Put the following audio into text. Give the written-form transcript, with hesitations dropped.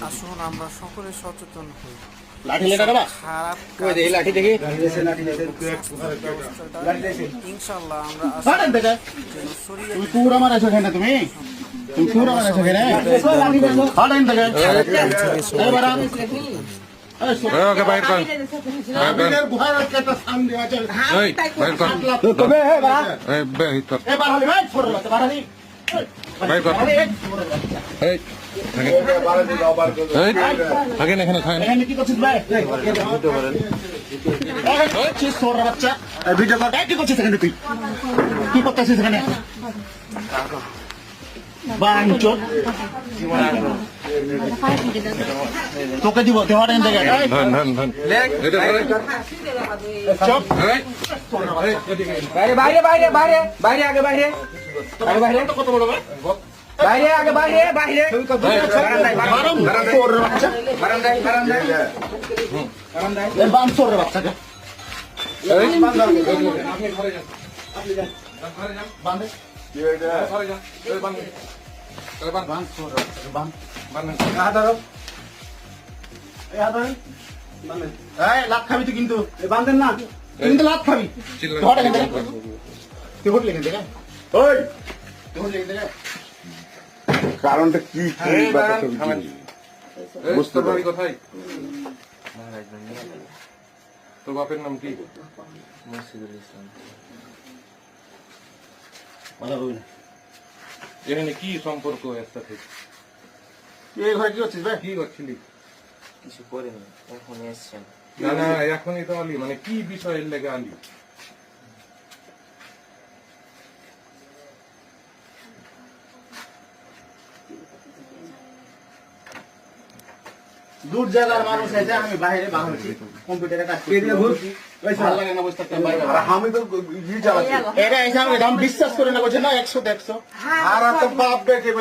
আসুন আমরা সকলে সচেতন হই। খারাপ ইনশাল্লাহ আমরা ওকে বাইর কর বাইর কর এই থাকেন এখানে থাকেন কি করছিস ভাই? বাচ্চা ভিডিও কর কি করছিস এখানে? তুই কি করতেছিস এখানে? তোকে দিব দেওয়ার বাইরে বাইরে বাইরে বাইরে বাইরে আগে বাইরে আগে বাইরে কত বড় বাইরে আগে বাইরে বাইরে বারান্দায় বারান্দায় বাচ্চাকে লাভ খাবি তুই কিন্তু বান্ধেন না, তুই কিন্তু লাভ খাবি। কারণটা কি? বুঝতে পারি কোথায়? তোর বাপের নাম কি? মুর্শিদুল ইসলাম। এখানে কি সম্পর্ক এর সাথে? এই ঘরে কি করছিস ভাই? কি করছিলি? কিছু করিনি, এখন এসছেন। না না এখনই তো আলি, মানে কি বিষয়ের লেগে আলি? দূর জায়গার মানুষ আছে, আমি বাইরে বাংলাদেশি কম্পিউটারে কাজ করি। ভালো লাগে না বসে থাকতে বাইরে। আমি তো চালাচ্ছি, এটা এসে আমি বিশ্বাস করে না, বলছে না 100 100 আর তো বাপ দেখে